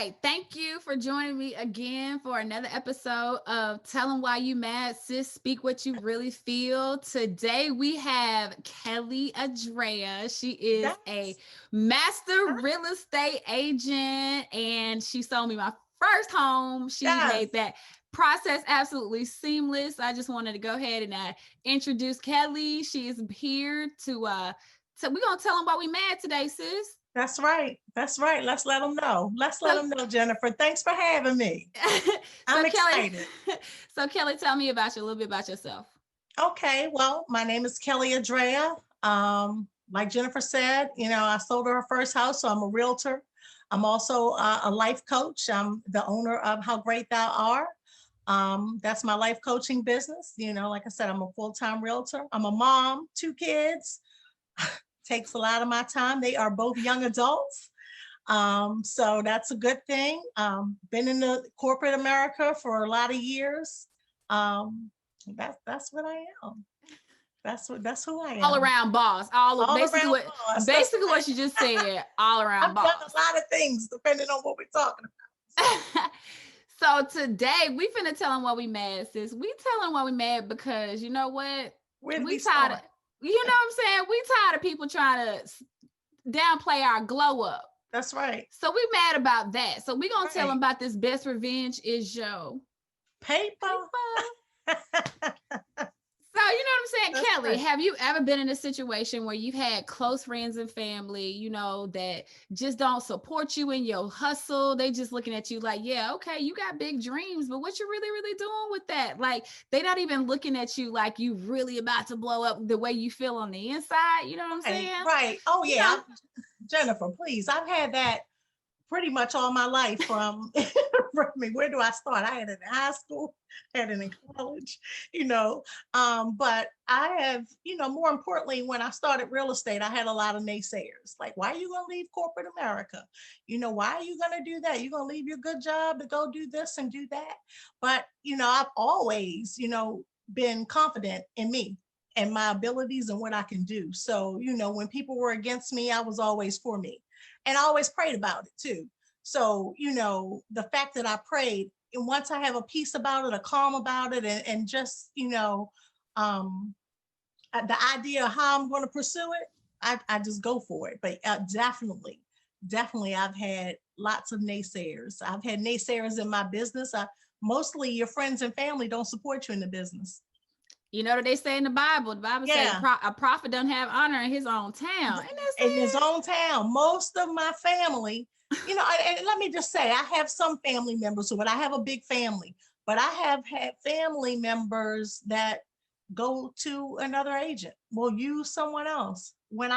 right. Thank you for joining me again for another episode of Tell 'em Why You Mad, Sis. Speak what you really feel. Today we have Kelly Adrea. She is a That's master real estate agent and she sold me my first home. She yes. made that process absolutely seamless. I just wanted to go ahead and introduce Kelly. She is here so we're gonna tell them why we mad today, sis. That's right. That's right. Let's let them know. Let's let So them know, Jennifer. Thanks for having me. so I'm Kelly, excited. so Kelly, tell me about you a little bit about yourself. Okay. Well, my name is Kelly Adrea. Like Jennifer said, I sold her first house, so I'm a realtor. I'm also a life coach. I'm the owner of How Great Thou Art. That's my life coaching business. Like I said, I'm a full-time realtor. I'm a mom, two kids. Takes a lot of my time. They are both young adults. So that's a good thing. Been in the corporate America for a lot of years. Um, that's what I am. That's who I All am. around boss. All All basically around what boss. That's basically right. what you just said. All around I've done boss. a lot of things depending on what we're talking about. So So today we finna tell them why we mad, sis. We tell them why we mad because you know what? where do We we tired of, start? you know what I'm saying? We tired of people trying to downplay our glow up. That's right. So we mad about that. So we gonna tell them Right. about this best revenge is your Paper. paper. So, you know what I'm saying, That's Kelly? right. Have you ever been in a situation where you've had close friends and family, that just don't support you in your hustle? They just looking at you like, yeah, okay, you got big dreams, but what you really, really doing with that? Like, they not even looking at you like you really about to blow up the way you feel on the inside. You know what I'm Right. saying? Right. Oh You know, yeah. Jennifer, please. I've had that pretty much all my life from, I mean, where do I start? I had it in high school, had it in college, but I have, more importantly, when I started real estate, I had a lot of naysayers. Like, why are you going to leave corporate America? Why are you going to do that? You're going to leave your good job to go do this and do that. But, I've always, been confident in me and my abilities and what I can do. So, when people were against me, I was always for me. And I always prayed about it too. So, the fact that I prayed, and once I have a peace about it, a calm about it, and just, um, the idea of how I'm going to pursue it, I just go for it. But definitely, I've had lots of naysayers. I've had naysayers in my business. Mostly your friends and family don't support you in the business. you know what they say in the Bible. The Bible say Yeah, a prophet doesn't have honor in his own town. And that's in his it. own town. Most of my family, and let me just say, I have some family members but I have a big family, but I have had family members that go to another agent, will use someone else when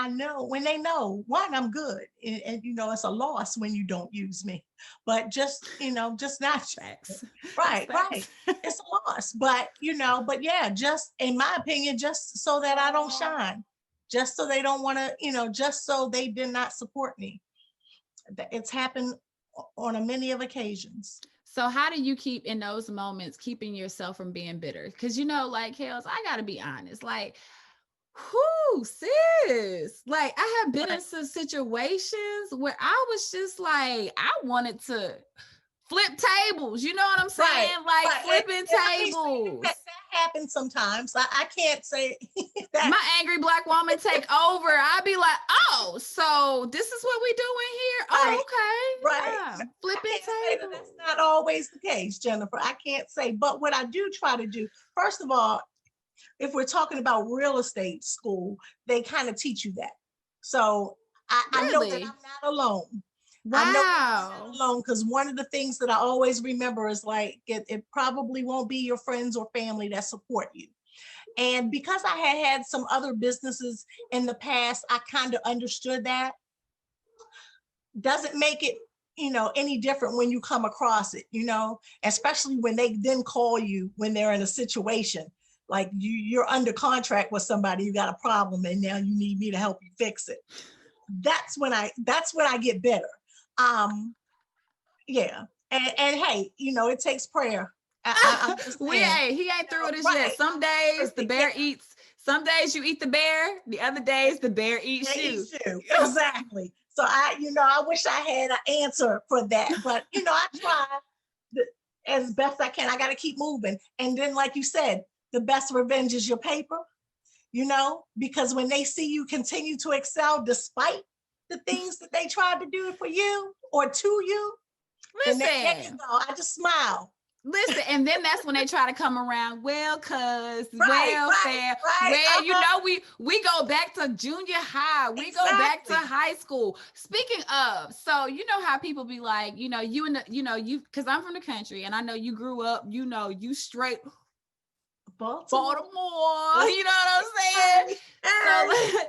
they know, one, I'm good. And it's a loss when you don't use me, but just not That's facts. That's right, right. facts. It's a loss, but yeah, just in my opinion, just so that I don't shine, just so they don't want to, just so they did not support me. It's happened on a many of occasions. So how do you keep in those moments keeping yourself from being bitter? Because like Kels, I gotta be honest. Like, whoo, sis. Like, I have been in Right, some situations where I was just like, I wanted to flip tables. You know what I'm right, saying? Like right. flipping And let me say that tables. that happens sometimes. I can't say that. My angry black woman take over. I'd be like, oh, so this is what we doing here? Right, Oh, okay. right. Yeah. I Flipping can't say that that's tables. not always the case, Jennifer. I can't say. But what I do try to do, first of all, if we're talking about real estate school, they kind of teach you that. So I know that Really? I'm not alone. I know that I'm Wow. not alone because one of the things that I always remember is like it probably won't be your friends or family that support you. And because I had some other businesses in the past, I kind of understood that. Doesn't make it, any different when you come across it, especially when they then call you when they're in a situation like you're under contract with somebody, you got a problem, and now you need me to help you fix it. That's when I get bitter. Um, yeah, and hey, it takes prayer. I'm just saying, He ain't through with us yet. right? Some I'm not days the perfect. Yeah, bear eats. Some days you eat the bear. The other days the bear eats yeah, you. each two exactly. So I wish I had an answer for that, but I try as best I can. I got to keep moving. And then, like you said, the best revenge is your paper, because when they see you continue to excel despite the things that they tried to do for you or to you, then there you Listen. go. I just smile. Listen, and then that's when they try to come around. Well, cuz Right, welfare. right. Well, we go back to junior high. We go back to Exactly. high school. Speaking of, so you know how people be like, you because I'm from the country, and I know you grew up, you straight Baltimore. Baltimore. You know what I'm saying? Hey.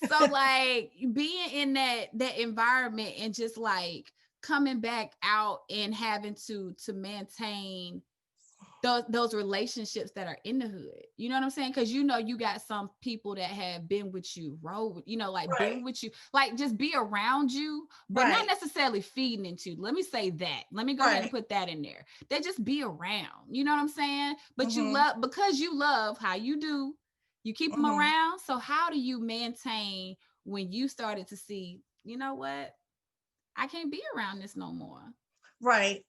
So like being in that environment and just like coming back out and having to maintain those relationships that are in the hood. You know what I'm saying? Because you got some people that have been with you, like Right, been with you, like just be around you, but not right, necessarily feeding into you. Let me say that. Let me go ahead and right. put that in there. They just be around. You know what I'm saying? But you Mm-hmm, love, because you love how you do, you keep them mm-hmm. around. So how do you maintain when you started to see, you know what? I can't be around this no more. Right.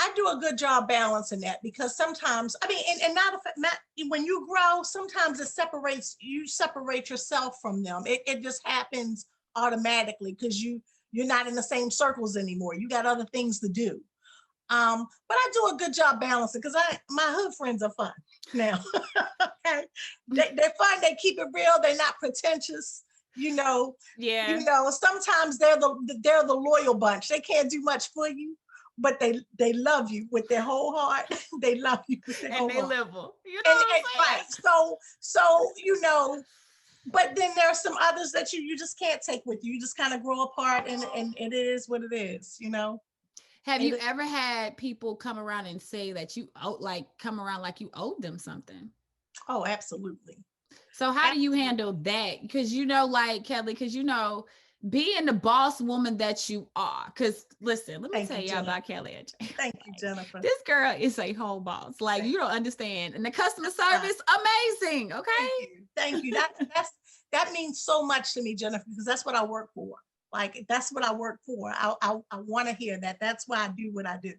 I do a good job balancing that because sometimes, I mean, and not when you grow, sometimes you separate yourself from them. It just happens automatically because you're not in the same circles anymore. You got other things to do. But I do a good job balancing because my hood friends are fun now. Okay. They're fun, they keep it real, they're not pretentious. Yeah. Sometimes they're the loyal bunch. They can't do much for you, but they love you with their whole heart. They love you with their And whole they heart. liberal. You know And what I'm right. saying? So but then there are some others that you just can't take with you. You just kind of grow apart, and it is what it is. Have you It, ever had people come around and say that come around like you owed them something? oh, absolutely. So how do you Absolutely. handle that? Because like Kelly, because being the boss woman that you are. Because listen, let me Thank tell you, y'all Jennifer. about Kelly and Jay. Thank you, Like, Jennifer. this girl is a whole boss. Like Thank you don't understand. And the customer That's fine. service, amazing. Okay. Thank you. Thank you. That means so much to me, Jennifer, because that's what I work for. Like that's what I work for. I want to hear that. That's why I do what I do.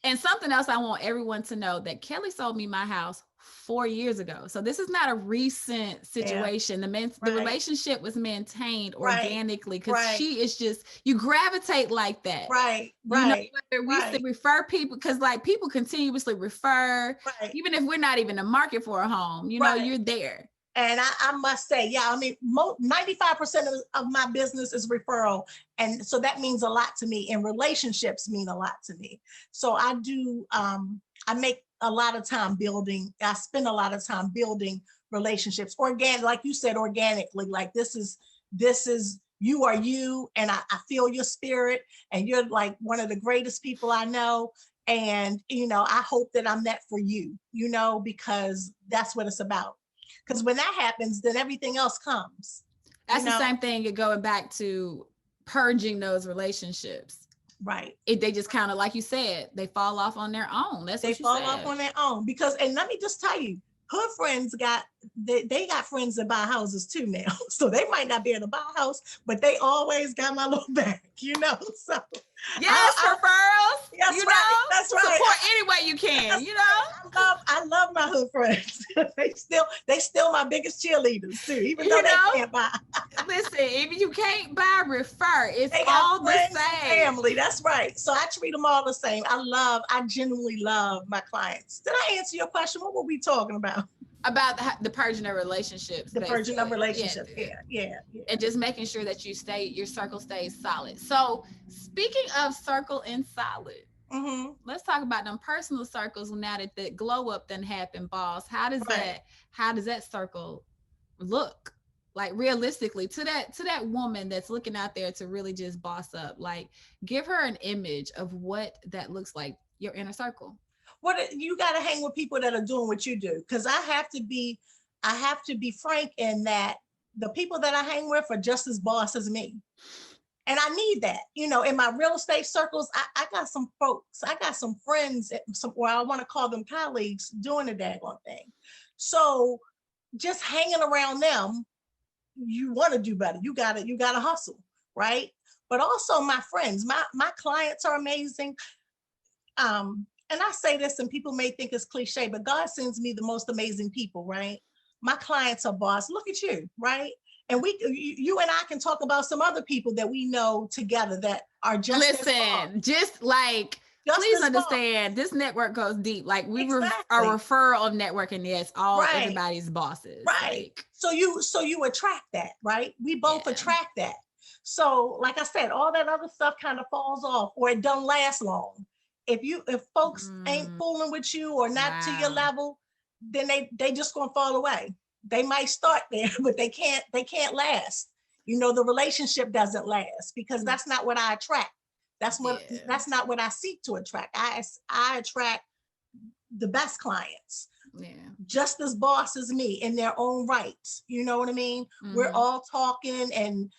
And something else I want everyone to know, that Kelly sold me my house 4 years ago. So this is not a recent Yeah. situation. The Right. relationship was maintained Right. organically because Right. she is just, you gravitate like that. Right. You know, Right. whether we say Right. refer people, because like people continuously refer, Right. even if we're not even in the market for a home, Right. you're there. And I must say, yeah, I mean, 95% of my business is referral. And so that means a lot to me, and relationships mean a lot to me. So I make a lot of time I spend a lot of time building relationships, like you said, organically. Like you are you, and I feel your spirit, and you're like one of the greatest people I know. And, I hope that I'm that for you, because that's what it's about. Because when that happens, then everything else comes, you That's the know? same thing. You're going back to purging those relationships. Right. They just kind of, like you said, they fall off on their own. That's They what you fall off said. on their own and let me just tell you, hood friends they got friends that buy houses too now. So they might not be able to buy a house, but they always got my little back. So Yes, referrals. that's right. That's right. Support any way you can. That's right. I love my hood friends. they still my biggest cheerleaders too, even though You they know. can't buy. Listen, if you can't buy, refer. It's They got all the friends and same. family. That's right. So I treat them all the same. I genuinely love my clients. Did I answer your question? What were we talking about? About the purging of relationships, The purging of basically. Yeah, relationships. Yeah, yeah, yeah. and just making sure that your circle stays solid. So, speaking of circle and solid, Mm-hmm. let's talk about them personal circles now that the glow up done happened, boss. Right. How does that circle look? Like realistically to that woman that's looking out there to really just boss up, like give her an image of what that looks like, your inner circle. What you got to hang with people that are doing what you do, because I have to be frank in that the people that I hang with are just as boss as me. And I need that, in my real estate circles. I got some folks, I got some friends, or I want to call them colleagues, doing the daggone thing. So just hanging around them, you want to do better. You gotta hustle. right? But also my friends, my clients are amazing. And I say this, and people may think it's cliche, but God sends me the most amazing people, right? My clients are boss. Look at you, right? And you and I can talk about some other people that we know together that are just as boss, Listen, just like, just please as boss. understand, this network goes deep. Like a Exactly. referral network, and yes, all Right. everybody's bosses. Right. Like, So you attract that, right? We both yeah. attract that. So like I said, all that other stuff kind of falls off or it don't last long. If folks ain't Mm, fooling with you or not to your wow. level, then they just gonna fall away. They might start there, but they can't last. The relationship doesn't last because that's not what I attract. Yeah. That's not what I seek to attract. I attract the best clients, Yeah. just as boss as me in their own rights. You know what I mean? We're Mm-hmm. all talking and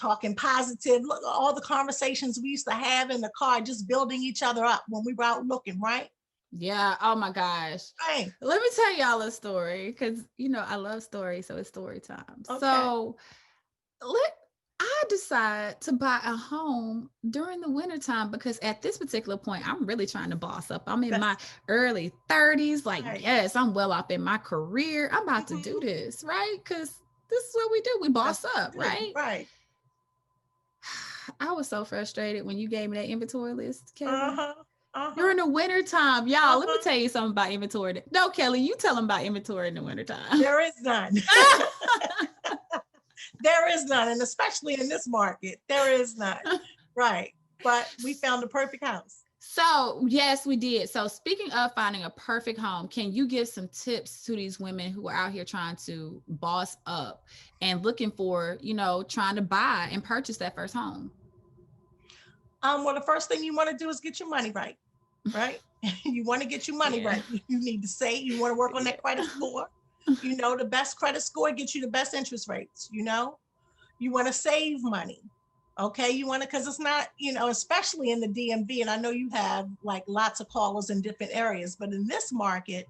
talking positive. Look, all the conversations we used to have in the car, just building each other up when we were out looking, right? Yeah. Oh my gosh. Right. Let me tell y'all a story because I love stories, so it's story time. Okay. So let I decide to buy a home during the wintertime because at this particular point, I'm really trying to boss up. I'm in my That's early 30s. Like, right. yes, I'm well off in my career. I'm about to do Mhm. this, right? Because this is what we do. We That's boss what up, you do. right? Right. I was so frustrated when you gave me that inventory list, Kelly. Uh-huh. Uh-huh. During the wintertime, y'all, let me Uh-huh. tell you something about inventory. No, Kelly, you tell them about inventory in the wintertime. There is none. There is none. And especially in this market, there is none. Right. But we found the perfect house. So, yes, we did. So, speaking of finding a perfect home, can you give some tips to these women who are out here trying to boss up and looking for, trying to buy and purchase that first home? Well, the first thing you want to do is get your money right, right? You want to get your money Yeah. right. You need to save. You want to work on Yeah. that credit score. The best credit score gets you the best interest rates. You want to save money. Okay. You want to, because it's not, especially in the DMV. And I know you have like lots of callers in different areas, but in this market,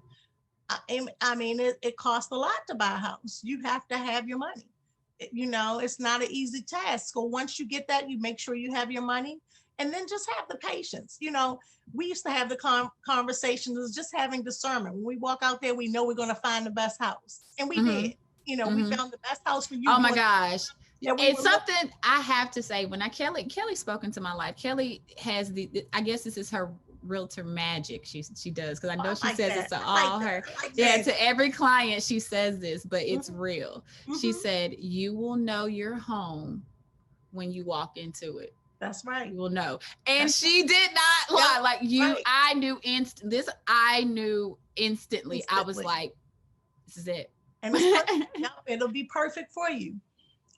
I mean, it costs a lot to buy a house. You have to have your money. It's not an easy task. So once you get that, you make sure you have your money and then just have the patience. We used to have the conversations, was just having discernment. When we walk out there, we know we're going to find the best house. And we Hmm. did. We Hmm. found the best house for you Oh my doing gosh. that we were It's looking. something I have to say. When Kelly spoke into my life, Kelly has I guess this is her realtor magic. She does, because I Oh, know I she like says it that. to I like all that. her, I like yeah, magic. to every client she says this, but it's Hmm. real. She Hmm. said, you will know your home when you walk into it. That's right. You will know. And That's she did not yep. lie. Like, Right. I knew instantly. I was Instantly. like, this is it. And it's perfect. Yep. It'll be perfect for you.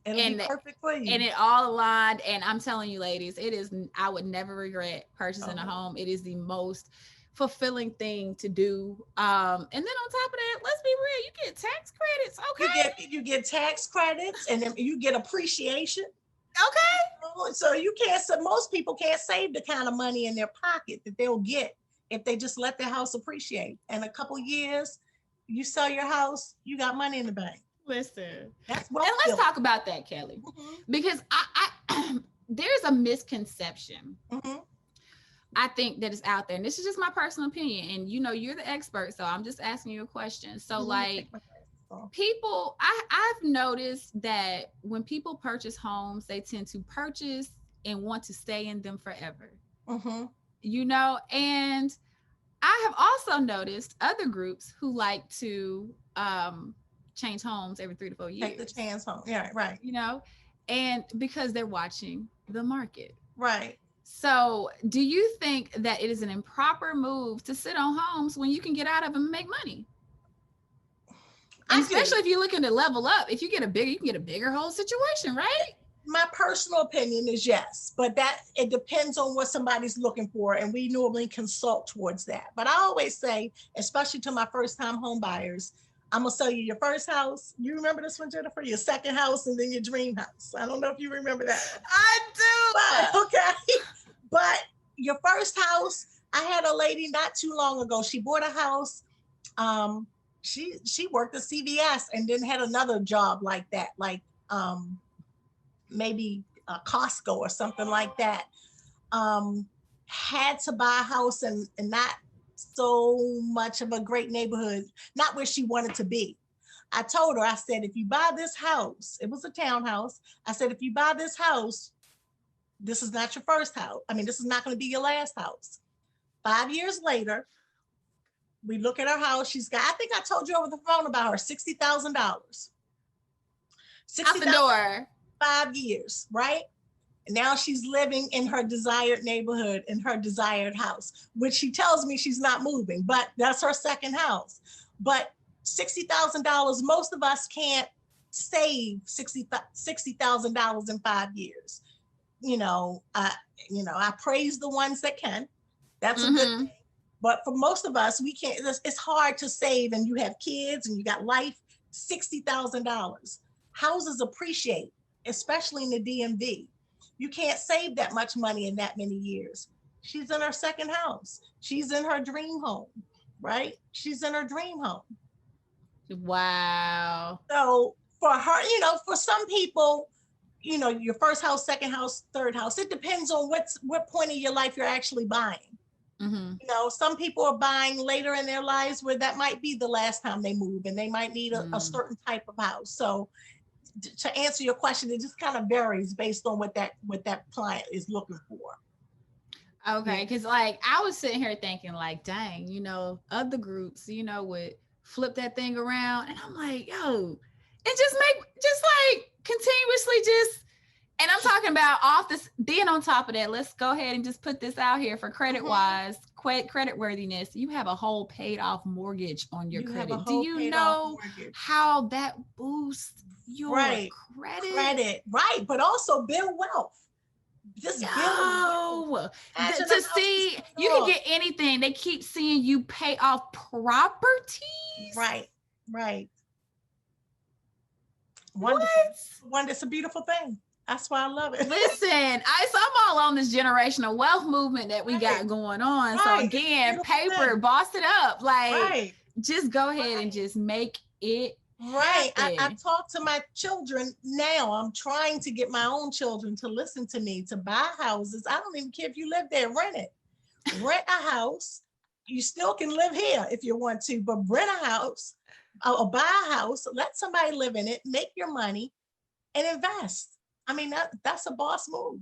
It'll be and perfect for and you. it all aligned. And I'm telling you, ladies, it is, I would never regret purchasing a Oh. home. It is the most fulfilling thing to do. And then on top of that, let's be real, you get tax credits. You get tax credits and then you get appreciation. Okay. So you can't. So most people can't save the kind of money in their pocket that they'll get if they just let their house appreciate. In a couple years, you sell your house, you got money in the bank. Listen, That's and wealth let's building. talk about that, Kelly, Hmm. because I there's a misconception, Hmm. I think, that is out there. And this is just my personal opinion. And you're the expert, so I'm just asking you a question. So, Let me like, take my glasses off. people, I've noticed that when people purchase homes, they tend to purchase and want to stay in them forever. Hmm. And I have also noticed other groups who like to change homes every 3 to 4 Take the years, chance home. Yeah, right, you know, and because they're watching the market. right. So, do you think that it is an improper move to sit on homes when you can get out of them and make money? And I do. especially if you're looking to level up, if you can get a bigger whole situation, right? My personal opinion is yes, but that it depends on what somebody's looking for, and we normally consult towards that. But I always say, especially to my first time home buyers, I'm gonna sell you your first house. You remember this one, Jennifer? Your second house, and then your dream house. I don't know if you remember that one, I do. but okay. But your first house, I had a lady not too long ago. She bought a house. Um, she worked at CVS and then had another job like that, like maybe Costco or something like that, had to buy a house and not so much of a great neighborhood, not where she wanted to be. I told her, I said, if you buy this house, it was a townhouse. I said, if you buy this house, this is not your first house. I mean, this is not going to be your last house. 5 years later, we look at her house. She's got, I think I told you over the phone about her, $60,000. Out the door. 5 years, right? And now she's living in her desired neighborhood, in her desired house, which she tells me she's not moving, but that's her second house. But $60,000, most of us can't save $60,000 in 5 years. I praise the ones that can. That's a good thing. But for most of us, we can't. It's hard to save, and you have kids and you got life. $60,000. Houses appreciate, especially in the DMV. You can't save that much money in that many years. She's in her second house. She's in her dream home, right? She's in her dream home. Wow. So for her, for some people, your first house, second house, third house, it depends on what point of your life you're actually buying. Some people are buying later in their lives where that might be the last time they move, and they might need a certain type of house. So to answer your question, it just kind of varies based on what that client is looking for. Okay, because like I was sitting here thinking, like, dang, other groups, would flip that thing around, and I'm like, yo, and just like continuously just. And I'm talking about off this, then on top of that, let's go ahead and just put this out here for credit-wise, credit worthiness. You have a whole paid off mortgage on your credit. Do you know how that boosts your credit? Credit, right. But also build wealth. Just build wealth. To see, you can get anything. They keep seeing you pay off properties. Right. Wonderful. It's a beautiful thing. That's why I love it. Listen, I'm all on this generational wealth movement that we got going on. Right. So again, paper, boss it up. Like, just go ahead and just make it right. I talk to my children now. I'm trying to get my own children to listen to me, to buy houses. I don't even care if you live there, rent it. Rent a house. You still can live here if you want to, but rent a house or buy a house, let somebody live in it, make your money, and invest. I mean, that's a boss move.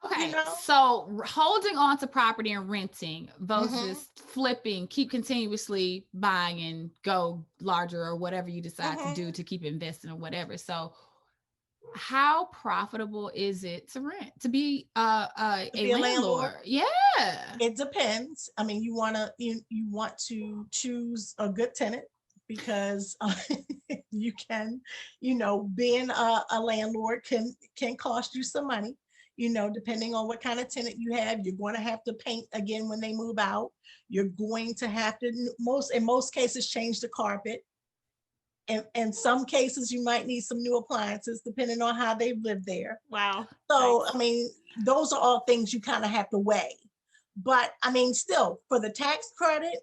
Okay, so holding on to property and renting versus flipping, keep continuously buying and go larger or whatever you decide to do to keep investing or whatever. So how profitable is it to rent, to be a landlord? Yeah. It depends. I mean, you want to choose a good tenant, because you can, being a landlord can cost you some money, depending on what kind of tenant you have. You're going to have to paint again when they move out. You're going to have to, in most cases, change the carpet. And in some cases, you might need some new appliances, depending on how they've lived there. Wow. So, I mean, those are all things you kind of have to weigh. But I mean, still, for the tax credit,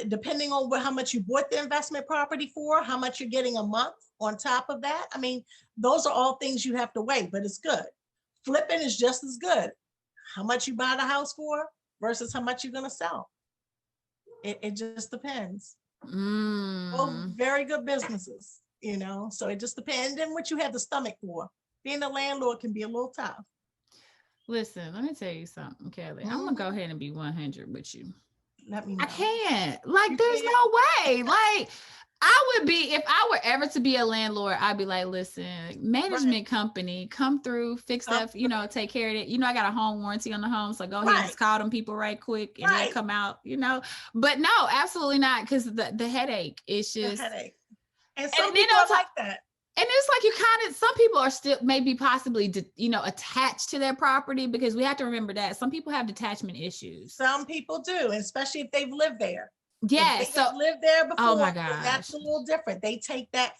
depending on how much you bought the investment property for, how much you're getting a month on top of that. I mean, those are all things you have to weigh, but it's good. Flipping is just as good. How much you buy the house for versus how much you're going to sell. It just depends. Both very good businesses, so it just depends on what you have the stomach for. Being a landlord can be a little tough. Listen, let me tell you something, Kelly. I'm going to go ahead and be 100 with you. Let me know. I can't. Like, there's no way. Like, I would be, if I were ever to be a landlord, I'd be like, listen, management company, come through, fix that, take care of it. I got a home warranty on the home. So go ahead and just call them people right quick and they'll come out, But no, absolutely not. Because the headache, it's just. The headache. And some people are like that. And it's like some people are still maybe possibly, attached to their property, because we have to remember that some people have detachment issues. Some people do, especially if they've lived there. Yeah. If they have lived there before, oh my gosh, that's a little different. They take that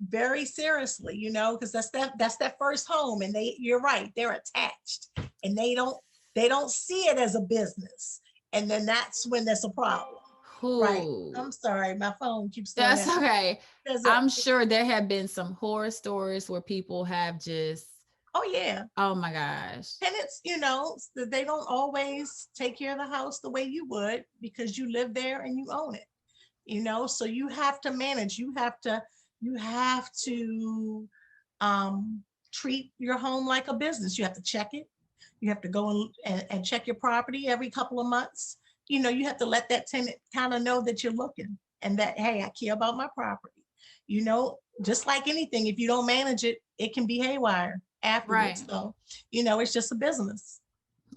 very seriously, because that's that first home, and you're right, they're attached, and they don't see it as a business, and then that's when there's a problem. Right. I'm sorry, my phone keeps doing that. Okay. I'm sure there have been some horror stories where people have just Oh yeah. Oh my gosh. Tenants, they don't always take care of the house the way you would because you live there and you own it. So you have to manage. You have to um, treat your home like a business. You have to check it. You have to go and check your property every couple of months. You have to let that tenant kind of know that you're looking and that, hey, I care about my property. Just like anything, if you don't manage it, it can be haywire afterwards. Right. So, it's just a business.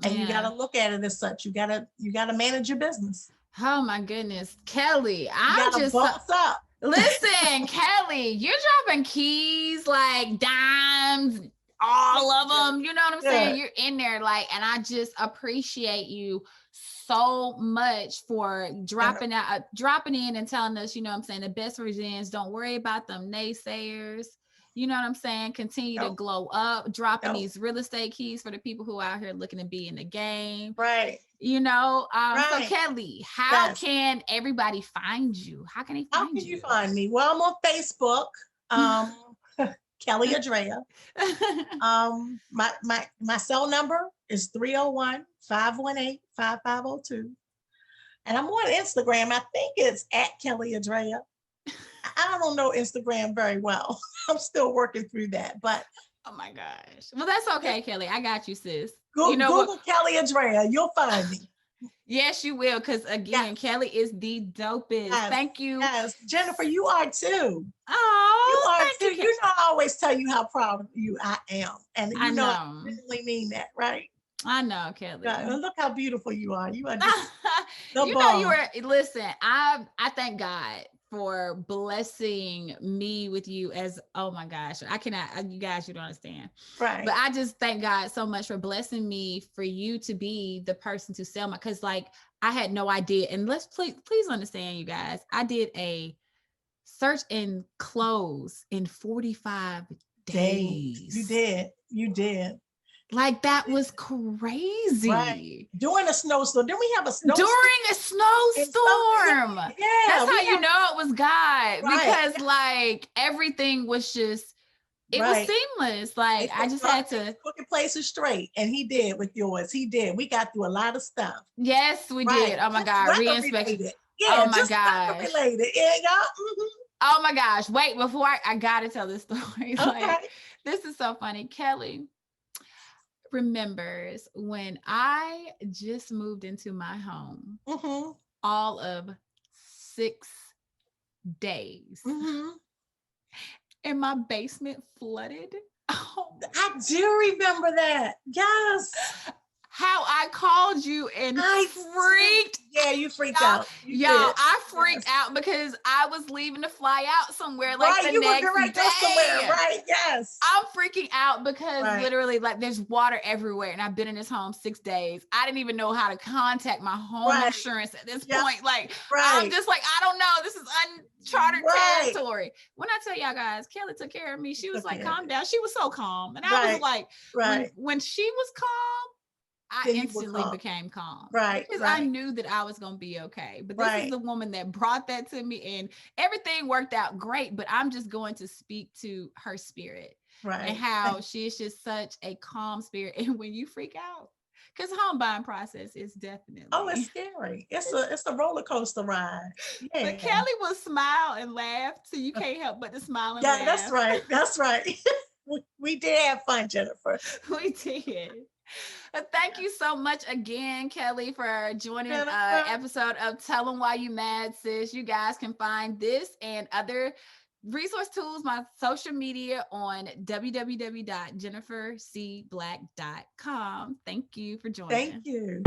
And you got Yeah. to look at it as such. You got to manage your business. Oh my goodness. Kelly, You I'm got to just so, boss up. listen, Kelly, you're dropping keys like dimes, all of them. You know what I'm saying? Good. You're in there like, and I just appreciate you so much for dropping in and telling us, you know what I'm saying, the best revenge. Don't worry about them naysayers. You know what I'm saying? Continue to Nope. glow up, dropping Nope. these real estate keys for the people who are out here looking to be in the game. Right. So Right. Kelly, how Yes. can everybody find you? How can they How find can you you? find me? Well, I'm on Facebook. Kelly Adrea. My cell number is 301-518-5502. And I'm on Instagram. I think it's at Kelly Adrea. I don't know Instagram very well. I'm still working through that. But Oh my gosh. Well, that's okay, Kelly. I got you, sis. Google Kelly Adrea. You'll find me. Yes, you will. Because again, Yes. Kelly is the dopest. Yes. Thank you. Yes. Jennifer, you are too. Oh, You are thank too. you. I always tell you how proud of you I am. And I know. I really mean that, right? I know, Kelly. Look how beautiful you are. You are just the You bomb. listen, I thank God for blessing me with you as, oh my gosh, I cannot, you guys, you don't understand. Right. But I just thank God so much for blessing me for you to be the person to sell my, because like I had no idea. And please understand, you guys, I did a search and close in 45 days. You did. Like that was crazy. Right. During a snowstorm. Didn't we have a snowstorm? During a snowstorm. Yeah. That's how you know it was God. Right. Because like everything was just, it was seamless. Like I just had to crooked places straight. And he did with yours. He did. We got through a lot of stuff. Yes, we did. Oh my God. Re-inspection. Yeah, oh my gosh. Related. Yeah, Oh my gosh. Wait, before I gotta tell this story. Okay. Like, this is so funny. Kelly remembers when I just moved into my home, all of 6 days, and my basement flooded. Oh, I do remember that. Yes. How I called you and freaked. Yeah, you freaked out. I freaked out because I was leaving to fly out somewhere like the next day. Somewhere, right? Yes. I'm freaking out because literally like there's water everywhere and I've been in this home 6 days. I didn't even know how to contact my home insurance at this point. Like I'm just like, I don't know. This is uncharted territory. When I tell y'all guys, Kelly took care of me. She was like, calm down. She was so calm. And I was like, when she was calm, I instantly became calm. Right. Because I knew that I was going to be okay. But this is the woman that brought that to me and everything worked out great. But I'm just going to speak to her spirit. Right. And how she is just such a calm spirit. And when you freak out, because the home buying process is definitely. Oh, it's scary. It's a roller coaster ride. Yeah. But Kelly will smile and laugh. So you can't help but to smile and laugh. Yeah, that's right. That's right. We did have fun, Jennifer. We did. Thank you so much again, Kelly, for joining an episode of Tell Them Why You Mad, Sis. You guys can find this and other resource tools, my social media on www.jennifercblack.com. Thank you for joining. Thank you.